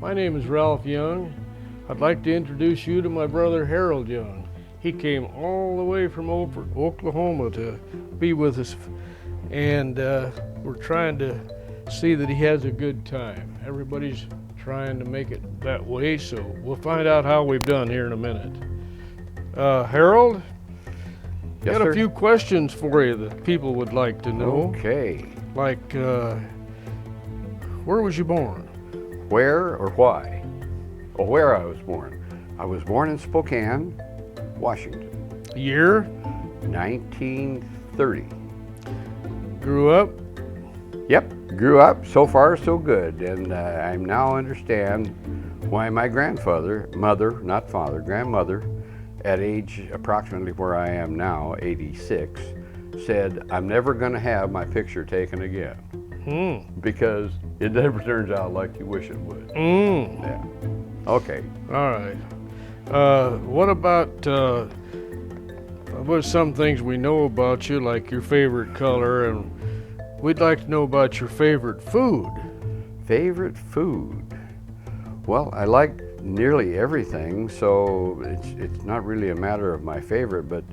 My name is Ralph Young. I'd like to introduce you to my brother Harold Young. He came all the way from Oklahoma to be with us, and we're trying to see that he has a good time. Everybody's trying to make it that way, so we'll find out how we've done here in a minute. Harold, Yes, got a sir. few questions for you that people would like to know. Okay. Like, where was you born? Where or why? Well, where I was born. I was born in Spokane, Washington, Year? 1930. Grew up? Yep, grew up. So far, so good. And I now understand why my grandfather, mother, not father, grandmother, at age approximately where I am now, 86, said, I'm never going to have my picture taken again. Because it never turns out like you wish it would. Yeah. Okay. All right. What about what are some things we know about you, like your favorite color, and we'd like to know about your favorite food. Favorite food? Well, I like nearly everything, so it's not really a matter of my favorite, but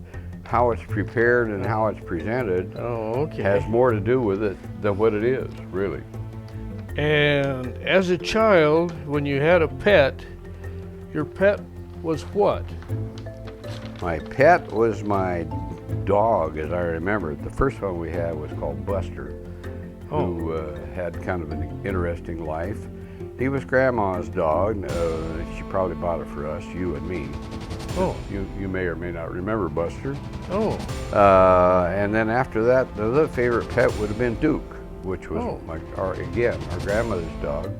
how it's prepared and how it's presented has more to do with it than what it is, really. And as a child, when you had a pet, your pet was what? My pet was my dog, as I remember it. The first one we had was called Buster, who had kind of an interesting life. He was Grandma's dog. She probably bought it for us, you and me. Oh. You may or may not remember Buster. Oh. And then after that, the other favorite pet would have been Duke, which was our grandmother's dog.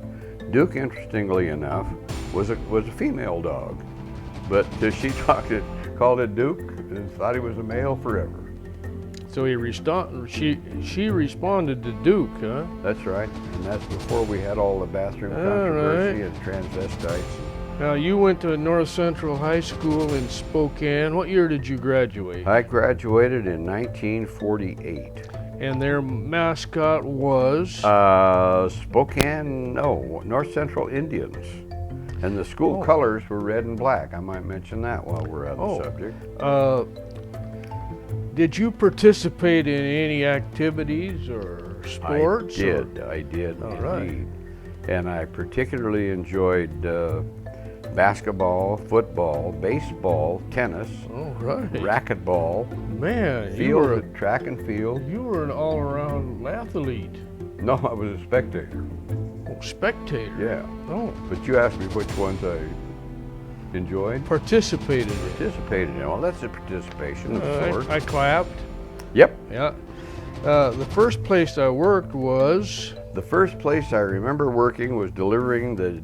Duke, interestingly enough, was a female dog, but she called it Duke and thought he was a male forever. So she responded to Duke, huh? That's right, and that's before we had all the bathroom controversy and transvestites. Now, you went to North Central High School in Spokane. What year did you graduate? I graduated in 1948. And their mascot was? North Central Indians. And the school colors were red and black. I might mention that while we're on the subject. Did you participate in any activities or sports? I did All indeed. right. And I particularly enjoyed basketball, football, baseball, tennis, racquetball, Man, track and field. You were an all-around athlete. No, I was a spectator. Oh, spectator. Yeah. Oh. But you asked me which ones I enjoyed. Participated in. Participated in. Well, that's a participation of sorts. I clapped. Yep. Yeah. The first place I worked was? The first place I remember working was delivering the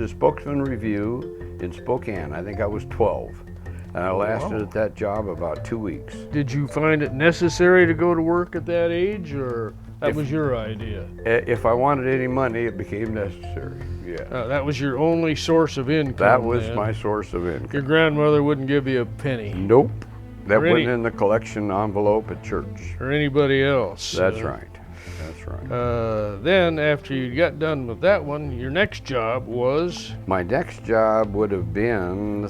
Spokesman Review in Spokane. I think I was 12. And I lasted at that job about 2 weeks. Did you find it necessary to go to work at that age, or that was your idea? If I wanted any money, it became necessary. Yeah. That was your only source of income. That was my source of income. Your grandmother wouldn't give you a penny. Nope. That went in the collection envelope at church. Or anybody else. That's right. That's right. Then, after you got done with that one, your next job was? My next job would have been,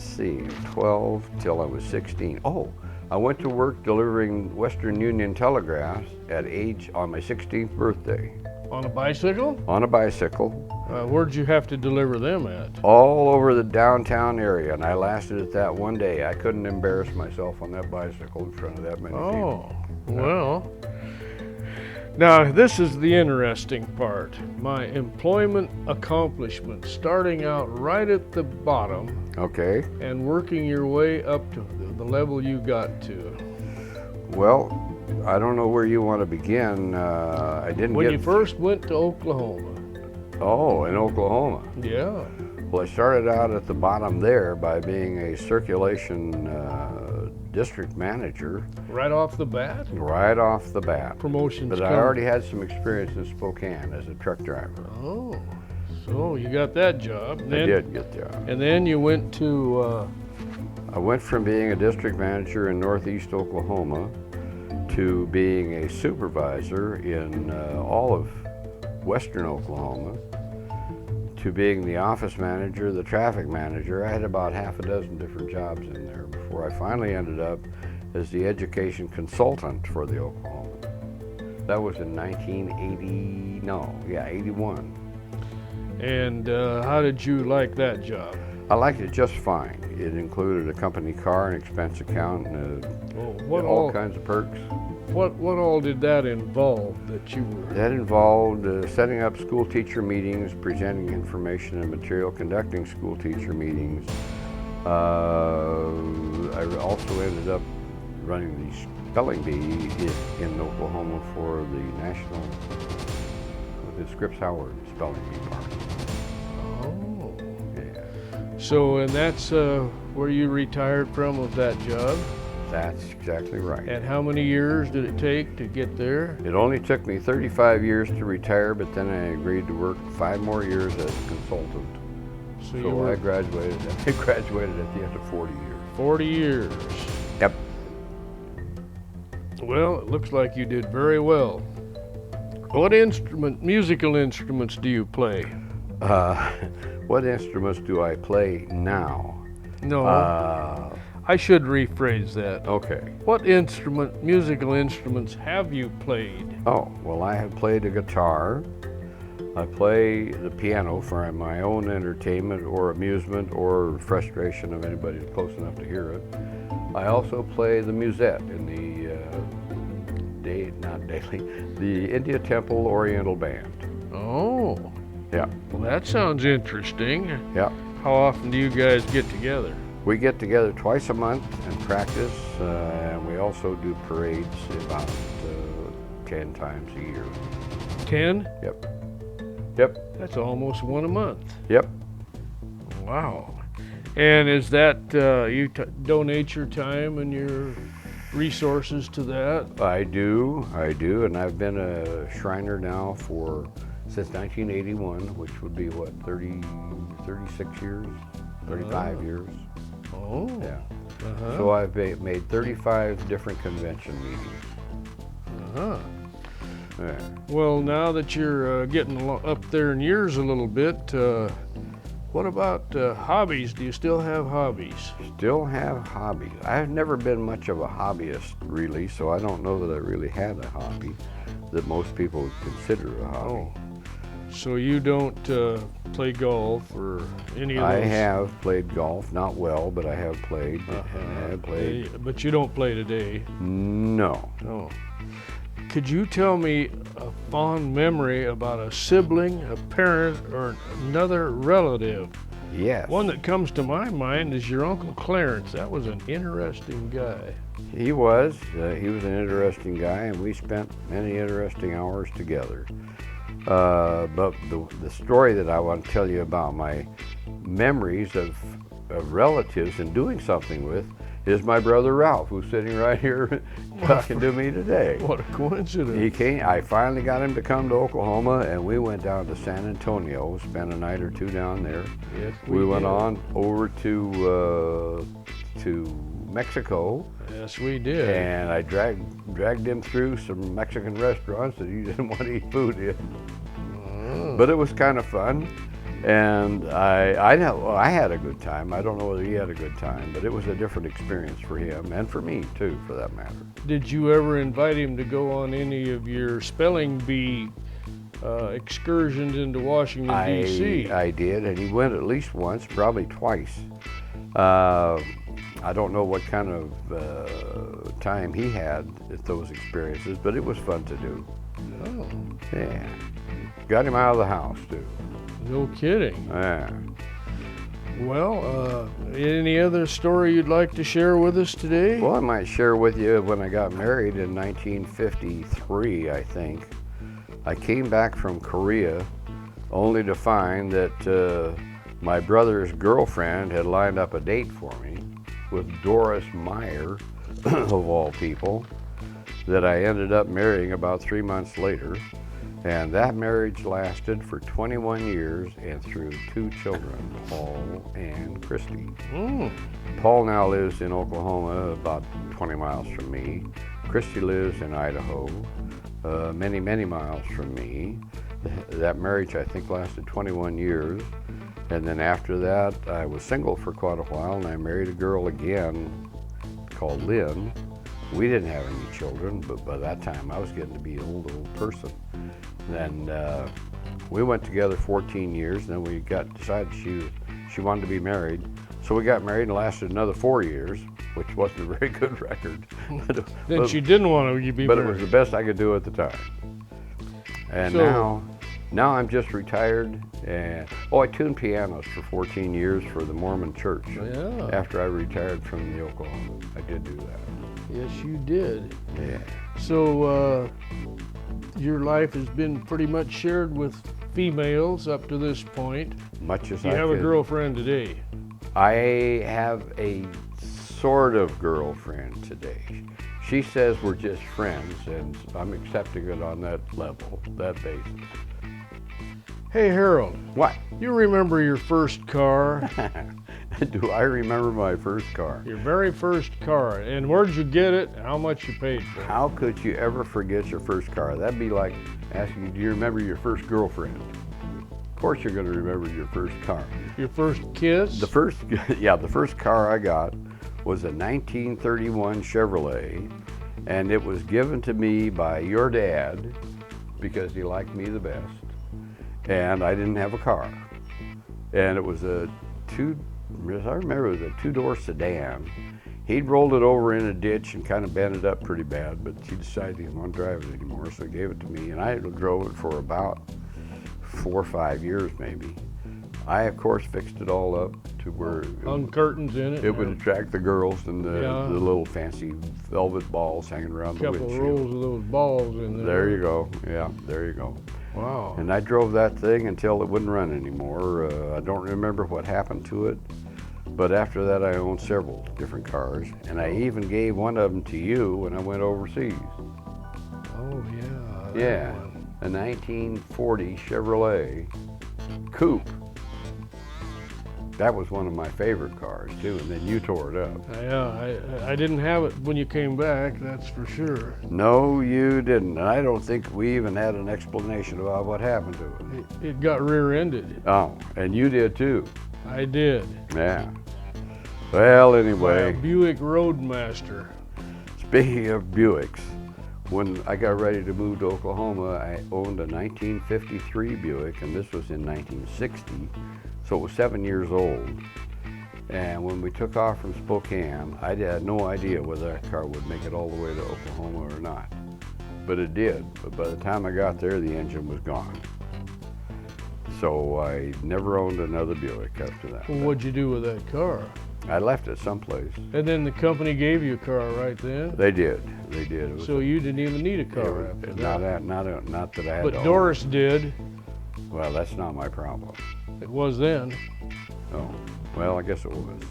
12 till I was 16. Oh, I went to work delivering Western Union telegraphs on my 16th birthday. On a bicycle? On a bicycle. Where'd you have to deliver them at? All over the downtown area, and I lasted at that one day. I couldn't embarrass myself on that bicycle in front of that many people. Well. Now, this is the interesting part. My employment accomplishment, starting out right at the bottom. Okay. And working your way up to the level you got to. Well, I don't know where you want to begin. When you first went to Oklahoma. Oh, in Oklahoma. Yeah. Well, I started out at the bottom there by being a circulation district manager. Right off the bat? Right off the bat. Promotions. But I already had some experience in Spokane as a truck driver. Oh, so you got that job. I did get the job. And then you went to? I went from being a district manager in Northeast Oklahoma to being a supervisor in all of Western Oklahoma to being the office manager, the traffic manager. I had about half a dozen different jobs in there before I finally ended up as the education consultant for the Oklahoma. That was in 81. And how did you like that job? I liked it just fine. It included a company car, an expense account, and all kinds of perks. What all did that involve that you were? That involved setting up school teacher meetings, presenting information and material, conducting school teacher meetings. I also ended up running the spelling bee in Oklahoma for the national, the Scripps Howard spelling bee party. Oh. Yeah. So, and that's where you retired from of that job? That's exactly right. And how many years did it take to get there? It only took me 35 years to retire, but then I agreed to work 5 more years as a consultant. So I graduated at the end of 40 years. 40 years. Yep. Well, it looks like you did very well. What musical instruments do you play? What instruments do I play now? No, I should rephrase that. Okay. What musical instruments have you played? Oh, well, I have played a guitar. I play the piano for my own entertainment or amusement or frustration of anybody who's close enough to hear it. I also play the musette in the India Temple Oriental Band. Oh. Yeah. Well, that sounds interesting. Yeah. How often do you guys get together? We get together twice a month and practice, and we also do parades about 10 times a year. 10? Yep. That's almost one a month. Yep. Wow. And is that, you donate your time and your resources to that? I do, and I've been a Shriner now since 1981, which would be what, 36 years, 35 years. Oh. Yeah. Uh-huh. So I've made 35 different convention meetings. Uh-huh. Yeah. Well, now that you're getting up there in years a little bit, what about hobbies? Do you still have hobbies? Still have hobbies. I've never been much of a hobbyist, really, so I don't know that I really had a hobby that most people would consider a hobby. Oh. So you don't play golf or any of those? I have played golf, not well, but I have played. And I have played. But you don't play today? No. No. Could you tell me a fond memory about a sibling, a parent, or another relative? Yes. One that comes to my mind is your Uncle Clarence. That was an interesting guy. He was. He was an interesting guy, and we spent many interesting hours together. But the story that I want to tell you about my memories of relatives and doing something with is my brother Ralph, who's sitting right here talking to me today. What a coincidence. He came. I finally got him to come to Oklahoma, and we went down to San Antonio, spent a night or two down there. Yes, we went did. on over to Mexico. Yes, we did. And I dragged him through some Mexican restaurants that he didn't want to eat food in. But it was kind of fun, and I know I had a good time. I don't know whether he had a good time, but it was a different experience for him and for me too, for that matter. Did you ever invite him to go on any of your spelling bee excursions into Washington, D.C.? I did, and he went at least once, probably twice. I don't know what kind of time he had at those experiences, but it was fun to do. Oh. Yeah. Got him out of the house, too. No kidding. Yeah. Well, any other story you'd like to share with us today? Well, I might share with you when I got married in 1953, I think. I came back from Korea only to find that my brother's girlfriend had lined up a date for me with Doris Meyer, of all people, that I ended up marrying about 3 months later. And that marriage lasted for 21 years and through 2 children, Paul and Christy. Paul now lives in Oklahoma, about 20 miles from me. Christy lives in Idaho, many, many miles from me. That marriage, I think, lasted 21 years. And then after that, I was single for quite a while, and I married a girl again called Lynn. We didn't have any children, but by that time I was getting to be an old person. And we went together 14 years, and then we decided she wanted to be married. So we got married and lasted another 4 years, which wasn't a very good record. Then she didn't want to be but married. it was the best I could do at the time. And So- now I'm just retired. And I tuned pianos for 14 years for the Mormon Church. Yeah. After I retired from the Oklahoma, I did do that. Yes, you did. Yeah. So your life has been pretty much shared with females up to this point. Much as You I have a could. girlfriend today. I have a sort of girlfriend today. She says we're just friends, and I'm accepting it on that level, that basis. Hey, Harold, What? you remember your first car? Do I remember my first car? Your very first car. And where'd you get it? And how much you paid for it? How could you ever forget your first car? That'd be like asking you, do you remember your first girlfriend? Of course you're going to remember your first car. Your first kiss? The first car I got was a 1931 Chevrolet, and it was given to me by your dad because he liked me the best, and I didn't have a car. And it was I remember it was a two-door sedan. He'd rolled it over in a ditch and kind of bent it up pretty bad, but he decided he didn't want to drive it anymore, so he gave it to me, and I drove it for about 4 or 5 years maybe. I, of course, fixed it all up to where Hung curtains in it? it would attract the girls and the Yeah. little fancy velvet balls hanging around A the couple windshield. rolls of those balls in there. There you go. Yeah, there you go. Wow. And I drove that thing until it wouldn't run anymore. I don't remember what happened to it, but after that I owned several different cars, and I even gave one of them to you when I went overseas. Oh, yeah. that Yeah, one. a 1940 Chevrolet Coupe. That was one of my favorite cars too, and then you tore it up. Yeah, I didn't have it when you came back, that's for sure. No, you didn't. And I don't think we even had an explanation about what happened to it. It got rear-ended. Oh, and you did too. I did. Yeah. Well, By a anyway, Buick Roadmaster. speaking of Buicks, when I got ready to move to Oklahoma, I owned a 1953 Buick, and this was in 1960, so it was 7 years old. And when we took off from Spokane, I had no idea whether that car would make it all the way to Oklahoma or not. But it did. But by the time I got there, the engine was gone. So I never owned another Buick after that. Well, what'd you do with that car? I left it someplace. And then the company gave you a car right then? They did. They did. It was, So you didn't even need a it car was- after not that. not that I had But to own. Doris did. Well, that's not my problem. It was then. Oh, well, I guess it was.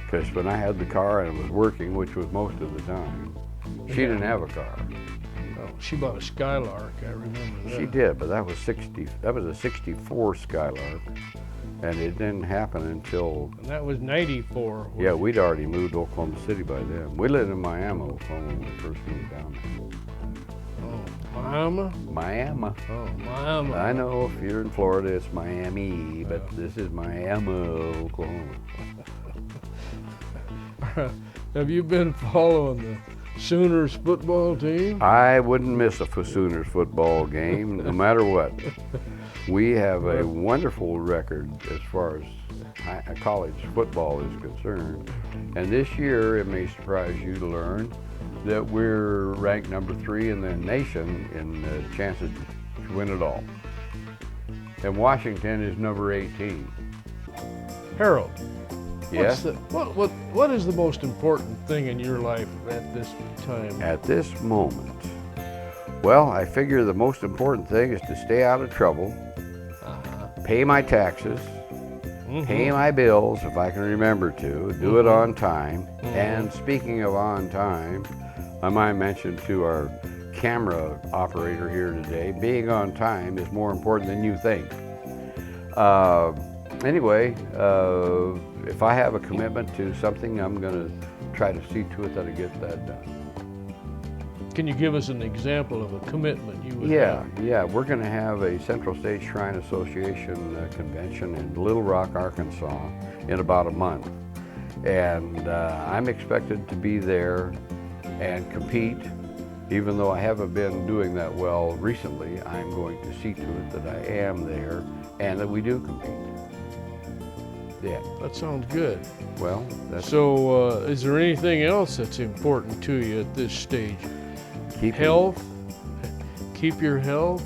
Because when I had the car and it was working, which was most of the time, she didn't have a car. Oh, she bought a Skylark, I remember that. She did, but that was a 64 Skylark. And it didn't happen until, And that was 94. yeah, we'd already moved to Oklahoma City by then. We lived in Miami, Oklahoma when we first moved down Oh, Miami? there. Miami. Oh, Miami. I know if you're in Florida, it's Miami, but this is Miami, Oklahoma. Have you been following the Sooners football team? I wouldn't miss a Sooners football game, no matter what. We have a wonderful record as far as college football is concerned. And this year, it may surprise you to learn that we're ranked number 3 in the nation in chances to win it all. And Washington is number 18. Harold, Yes? what is the most important thing in your life at this time? At this moment, well, I figure the most important thing is to stay out of trouble, pay my taxes, pay my bills if I can remember to, do it on time. And speaking of on time, I might mention to our camera operator here today, being on time is more important than you think. Anyway, if I have a commitment to something, I'm going to try to see to it that I get that done. Can you give us an example of a commitment you would Yeah, have? yeah. We're going to have a Central States Shrine Association convention in Little Rock, Arkansas in about a month. And I'm expected to be there and compete. Even though I haven't been doing that well recently, I'm going to see to it that I am there and that we do compete. Yeah, That sounds good. well, that's So, is there anything else that's important to you at this stage? keep Health? Keep your health?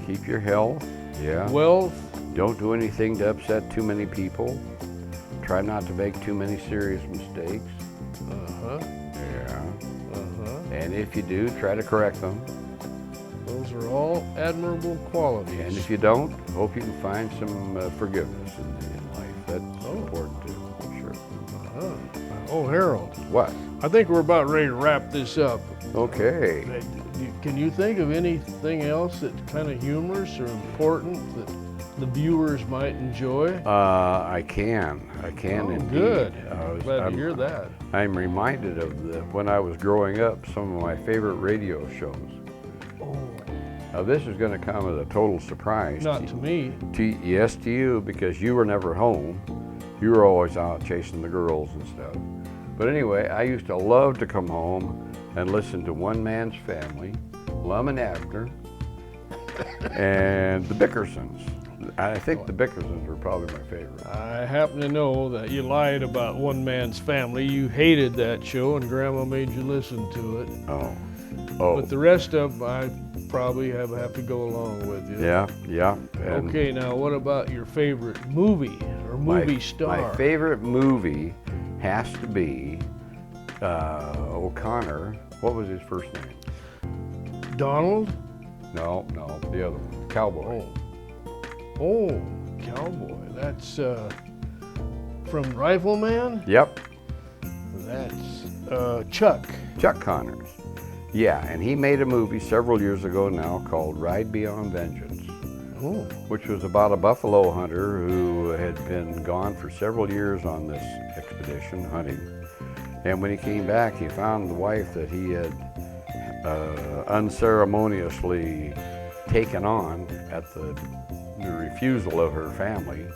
Keep your health. Yeah. Wealth? Don't do anything to upset too many people. Try not to make too many serious mistakes. Uh-huh. Yeah. Uh-huh. And if you do, try to correct them. Those are all admirable qualities. And if you don't, hope you can find some forgiveness in life. That's important too, I'm sure. Uh-huh. Oh, Harold, What? I think we're about ready to wrap this up. Okay. Can you think of anything else that's kind of humorous or important that the viewers might enjoy? I can Oh, indeed. good. I'm- Glad to hear that. I'm reminded of when I was growing up, some of my favorite radio shows. Oh, Now this is going to come as a total surprise. not to me. Yes, to you, because you were never home. You were always out chasing the girls and stuff. But anyway, I used to love to come home and listen to One Man's Family, Lum and Abner, and the Bickersons. I think the Bickersons were probably my favorite. I happen to know that you lied about One Man's Family. You hated that show, and Grandma made you listen to it. Oh. Oh. But the rest of them, I probably have to go along with you. Yeah, yeah. And Okay, now what about your favorite movie or movie star? My favorite movie has to be O'Connor. What was his first name? Donald? No, the other one. Cowboy. Oh, Cowboy. That's from Rifleman? Yep. That's Chuck. Chuck Connors. Yeah, and he made a movie several years ago now called Ride Beyond Vengeance, Oh, which was about a buffalo hunter who had been gone for several years on this expedition hunting. And when he came back, he found the wife that he had unceremoniously taken on at the refusal of her family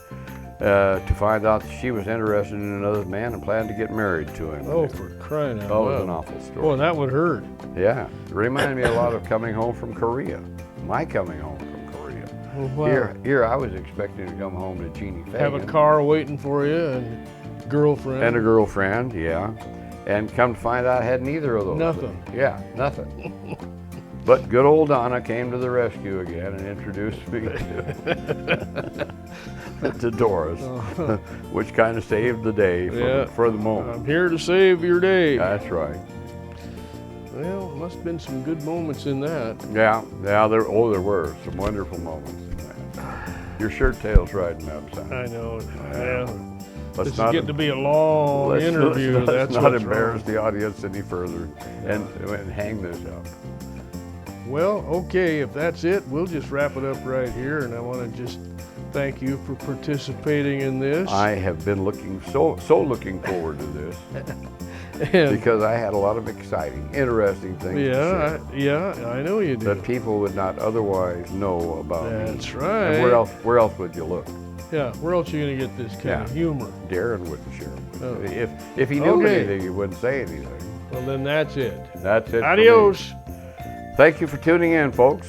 to find out that she was interested in another man and planned to get married to him. oh, for crying out That was loud. an awful story. Oh, that would hurt. Yeah, it reminded me a lot of coming home from Korea. My coming home from Korea. Oh, wow. Here I was expecting to come home to Jeannie Fagan. Have a car waiting for you and girlfriend. And a girlfriend, yeah. And come to find out I had neither of those. Nothing. Yeah, nothing. But good old Donna came to the rescue again and introduced me to Doris, which kind of saved the day for the moment. I'm here to save your day. That's right. Well, must have been some good moments in that. Yeah, there were some wonderful moments in that. Your shirt tail's riding up, son. I know. Yeah. Well, Let's this not is getting to be a long interview. Let's That's not what's embarrass wrong. the audience any further and hang this up. Well, okay, if that's it, we'll just wrap it up right here. And I want to just thank you for participating in this. I have been looking so looking forward to this And- because I had a lot of exciting, interesting things to share I know you do. that people would not otherwise know about me. That's right. And where else would you look? Yeah, where else are you going to get this kind of humor? Darren wouldn't share it with Oh. you. If he knew Okay. anything, he wouldn't say anything. Well, then that's it. That's it. for me. Adios. Thank you for tuning in, folks.